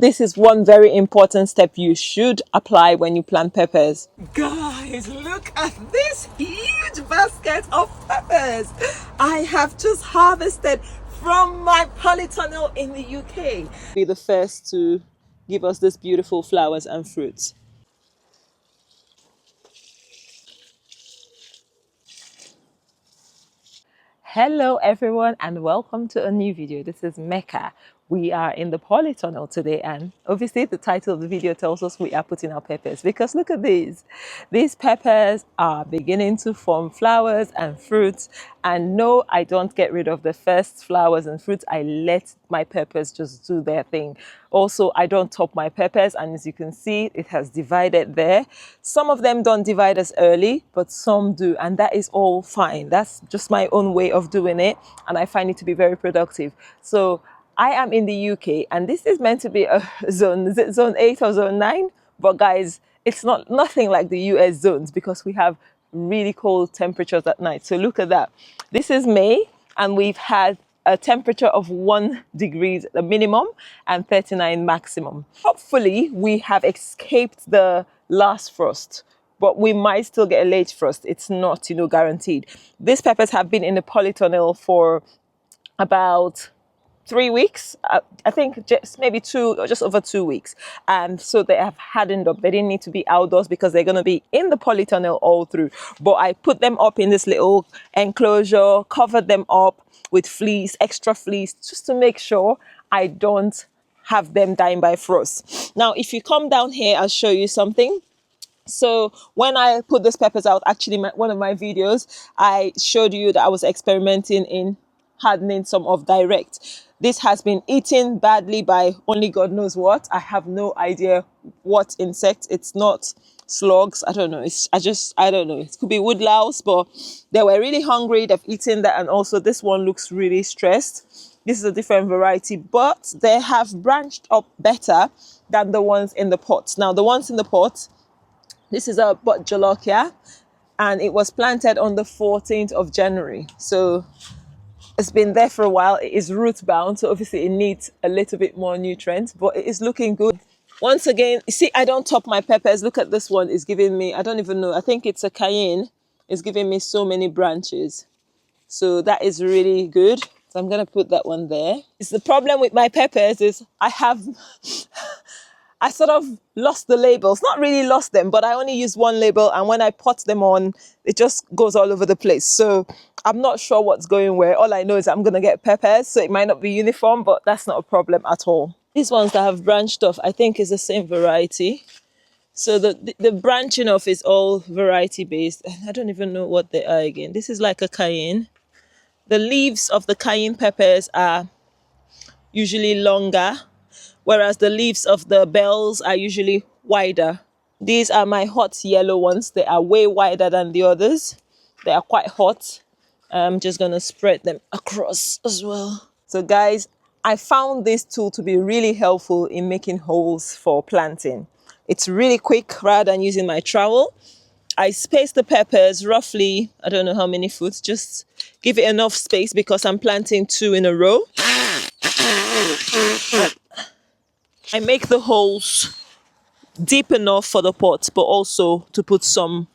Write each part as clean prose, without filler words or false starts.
This is one very important step you should apply when you plant peppers. Guys, look at this huge basket of peppers I have just harvested from my polytunnel in the UK. Be the first to give us these beautiful flowers and fruits. Hello everyone and welcome to a new video. This is Mecca. We are in the polytunnel today, and obviously the title of the video tells us we are putting our peppers, because look at these. These peppers are beginning to form flowers and fruits, and no, I don't get rid of the first flowers and fruits. I let my peppers just do their thing. Also, I don't top my peppers, and as you can see, it has divided there. Some of them don't divide as early, but some do, and that is all fine. That's just my own way of doing it, and I find it to be very productive. So I am in the UK, and this is meant to be a zone, is it zone 8 or zone 9? But guys, it's nothing like the US zones, because we have really cold temperatures at night. So look at that. This is May, and we've had a temperature of 1 degree the minimum and 39 maximum. Hopefully we have escaped the last frost, but we might still get a late frost. It's not, guaranteed. These peppers have been in the polytunnel for about 3 weeks, I think, just maybe 2 or just over 2 weeks, and so they have hardened up. They didn't need to be outdoors because they're going to be in the polytunnel all through. But I put them up in this little enclosure, covered them up with fleece, extra fleece, just to make sure I don't have them dying by frost. Now if you come down here, I'll show you something. So when I put these peppers out, actually one of my videos, I showed you that I was experimenting in hardening some of direct. This has been eaten badly by only God knows what. I have no idea what insect. It's not slugs. I don't know. I don't know. It could be woodlouse, but they were really hungry. They've eaten that. And also this one looks really stressed. This is a different variety, but they have branched up better than the ones in the pot. Now the ones in the pot, this is a bot jolokia, and it was planted on the 14th of January. So it's been there for a while. It is root bound, so obviously it needs a little bit more nutrients, but it is looking good. Once again, you see, I don't top my peppers. Look at this one. It's giving me, I don't even know, I think it's a cayenne. It's giving me so many branches. So that is really good. So I'm going to put that one there. It's the problem with my peppers is I sort of lost the labels. Not really lost them, but I only use one label, and when I pot them on, it just goes all over the place. So I'm not sure what's going where. All I know is I'm going to get peppers, so it might not be uniform, but that's not a problem at all. These ones that have branched off, I think is the same variety. So the branching off is all variety based. I don't even know what they are again. This is like a cayenne. The leaves of the cayenne peppers are usually longer, whereas the leaves of the bells are usually wider. These are my hot yellow ones. They are way wider than the others. They are quite hot. I'm just going to spread them across as well. So guys, I found this tool to be really helpful in making holes for planting. It's really quick. Rather than using my trowel, I space the peppers roughly, I don't know how many foot, just give it enough space because I'm planting 2 in a row. I make the holes deep enough for the pot, but also to put some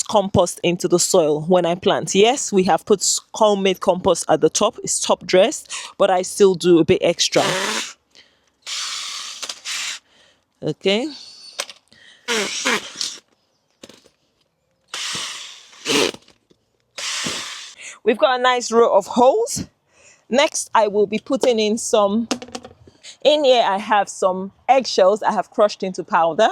compost into the soil when I plant. Yes, we have put homemade compost at the top. It's top dressed, but I still do a bit extra. Okay. We've got a nice row of holes. Next, I will be putting in some. In here, I have some eggshells I have crushed into powder.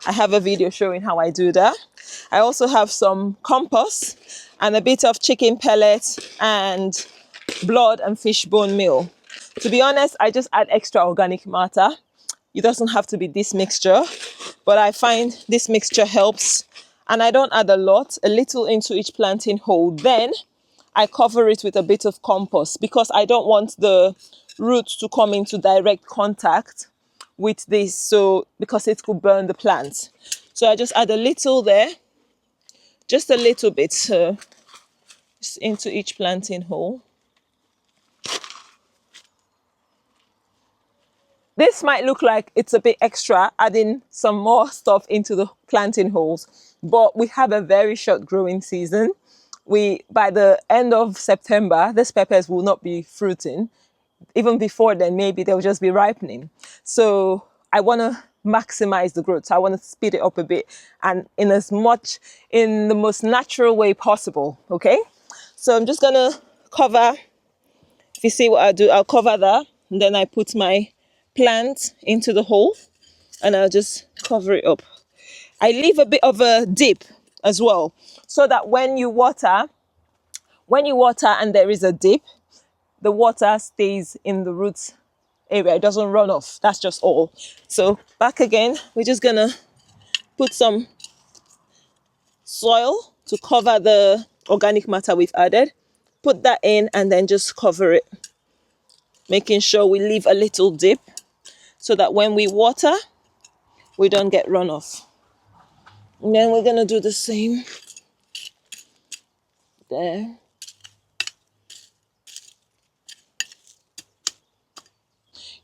I have a video showing how I do that. I also have some compost and a bit of chicken pellets and blood and fish bone meal. To be honest, I just add extra organic matter. It doesn't have to be this mixture, but I find this mixture helps. And I don't add a little into each planting hole. Then I cover it with a bit of compost because I don't want the roots to come into direct contact with this, so because it could burn the plant. So I just add a little there, just a little bit, just into each planting hole. This might look like it's a bit extra, adding some more stuff into the planting holes, but we have a very short growing season. By the end of September, these peppers will not be fruiting. Even before then, maybe they'll just be ripening. So I want to maximize the growth. So I want to speed it up a bit, and in the most natural way possible. Okay. So I'm just gonna cover. If you see what I do, I'll cover that, and then I put my plant into the hole, and I'll just cover it up. I leave a bit of a dip as well, so that when you water and there is a dip, the water stays in the roots area. It doesn't run off. That's just all. So back again, we're just gonna put some soil to cover the organic matter we've added. Put that in and then just cover it, making sure we leave a little dip so that when we water, we don't get runoff. And then we're gonna do the same there.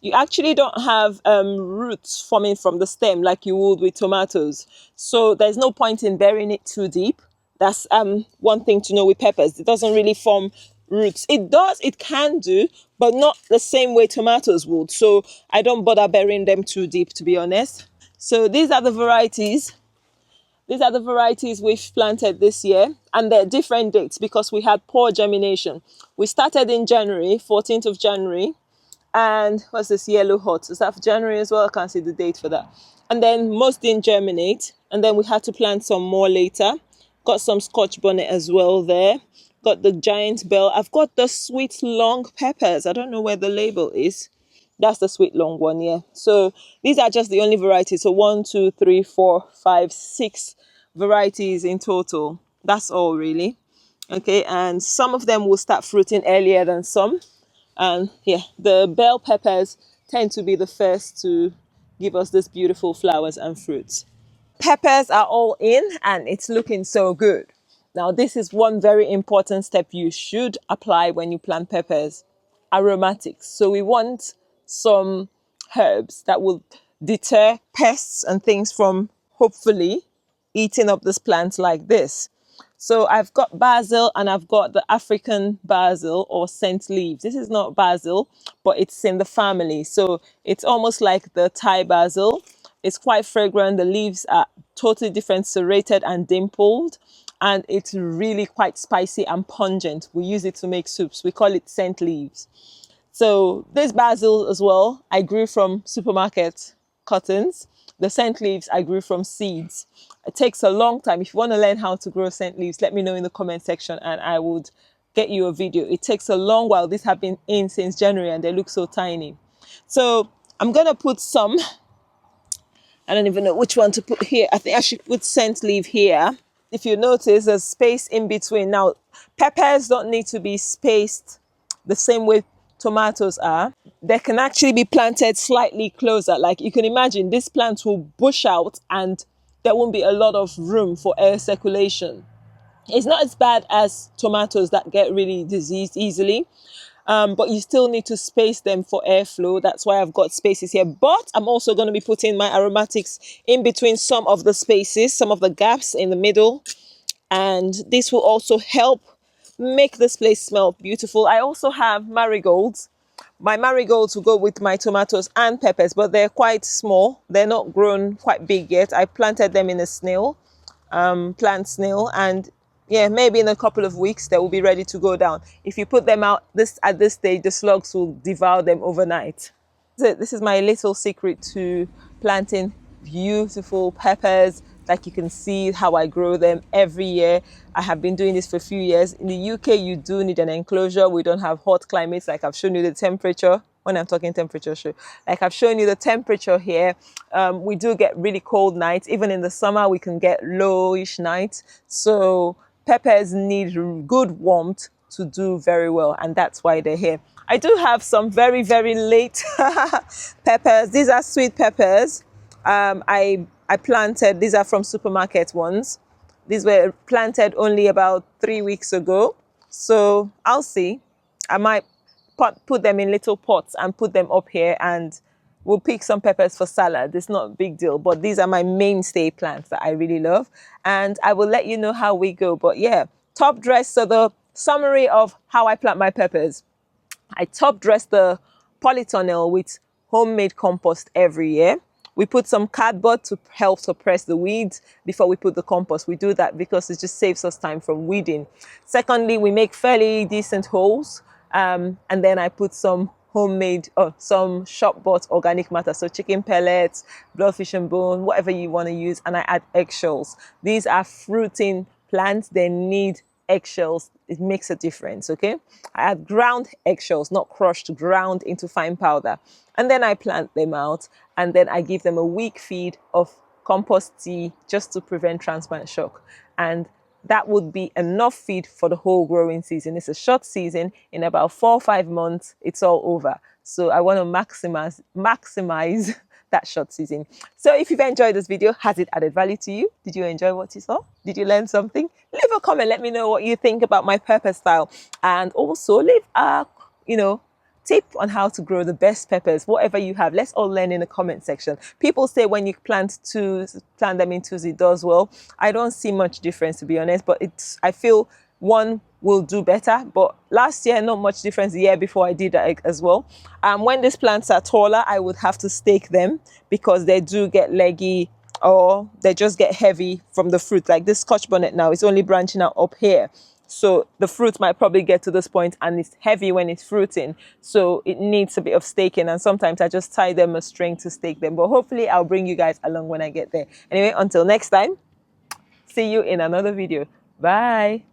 You actually don't have roots forming from the stem like you would with tomatoes. So there's no point in burying it too deep. That's one thing to know with peppers. It doesn't really form roots. It can do, but not the same way tomatoes would. So I don't bother burying them too deep, to be honest. So these are the varieties. These are the varieties we've planted this year, and they're different dates because we had poor germination. We started in January, 14th of January. And what's this, yellow hot? Is that for January as well? I can't see the date for that. And then most didn't germinate. And then we had to plant some more later. Got some Scotch bonnet as well there. Got the giant bell. I've got the sweet long peppers. I don't know where the label is. That's the sweet long one, yeah. So these are just the only varieties. So 1, 2, 3, 4, 5, 6 varieties in total. That's all really. Okay, and some of them will start fruiting earlier than some. And yeah, the bell peppers tend to be the first to give us these beautiful flowers and fruits. Peppers are all in and it's looking so good. Now, this is one very important step you should apply when you plant peppers: aromatics. So we want some herbs that will deter pests and things from hopefully eating up this plant like this. So I've got basil and I've got the African basil or scent leaves. This is not basil, but it's in the family. So it's almost like the Thai basil. It's quite fragrant. The leaves are totally different, serrated and dimpled. And it's really quite spicy and pungent. We use it to make soups. We call it scent leaves. So this basil as well, I grew from supermarket cuttings. The scent leaves I grew from seeds. It takes a long time. If you want to learn how to grow scent leaves, let me know in the comment section and I would get you a video. It takes a long while. These have been in since January and they look so tiny. So I'm going to put some. I don't even know which one to put here. I think I should put scent leaf here. If you notice, there's space in between. Now, peppers don't need to be spaced the same way tomatoes are. They can actually be planted slightly closer. Like you can imagine, this plant will bush out and there won't be a lot of room for air circulation. It's not as bad as tomatoes that get really diseased easily. But you still need to space them for airflow. That's why I've got spaces here. But I'm also going to be putting my aromatics in between some of the spaces, some of the gaps in the middle. And this will also help make this place smell beautiful. I also have marigolds. My marigolds will go with my tomatoes and peppers, but they're quite small. They're not grown quite big yet. I planted them in a plant snail, and yeah, maybe in a couple of weeks they will be ready to go down. If you put them out at this stage, the slugs will devour them overnight. This is my little secret to planting beautiful peppers. Like you can see how I grow them every year. I have been doing this for a few years. In the UK, you do need an enclosure. We don't have hot climates. Like I've shown you the temperature. When I'm talking temperature, like I've shown you the temperature here. We do get really cold nights. Even in the summer, we can get lowish nights. So peppers need good warmth to do very well, and that's why they're here. I do have some very, very late peppers. These are sweet peppers. I planted, these are from supermarket ones. These were planted only about 3 weeks ago. So I'll see. I might put them in little pots and put them up here and we'll pick some peppers for salad. It's not a big deal, but these are my mainstay plants that I really love, and I will let you know how we go. But yeah, top dress. So the summary of how I plant my peppers: I top dress the polytunnel with homemade compost every year. We put some cardboard to help suppress the weeds before we put the compost. We do that because it just saves us time from weeding. Secondly, we make fairly decent holes, and then I put some homemade or some shop bought organic matter, so chicken pellets, bloodfish and bone, whatever you want to use, and I add eggshells. These are fruiting plants. They need eggshells. It makes a difference. Okay, I add ground eggshells, not crushed, ground into fine powder, and then I plant them out, and then I give them a week feed of compost tea just to prevent transplant shock. And that would be enough feed for the whole growing season. It's a short season. In about 4 or 5 months, it's all over. So I want to maximize that short season. So if you've enjoyed this video, has it added value to you? Did you enjoy what you saw? Did you learn something? Leave a comment. Let me know what you think about my pepper style, and also leave a tip on how to grow the best peppers, whatever you have. Let's all learn in the comment section. People say when you plant them in twos, it does well. I don't see much difference, to be honest, but I feel one will do better. But last year, not much difference. The year before, I did that as well. When these plants are taller, I would have to stake them because they do get leggy, or they just get heavy from the fruit. Like this Scotch bonnet now, it's only branching out up here. So the fruit might probably get to this point and it's heavy when it's fruiting. So it needs a bit of staking, and sometimes I just tie them a string to stake them. But hopefully I'll bring you guys along when I get there. Anyway, until next time, see you in another video. Bye.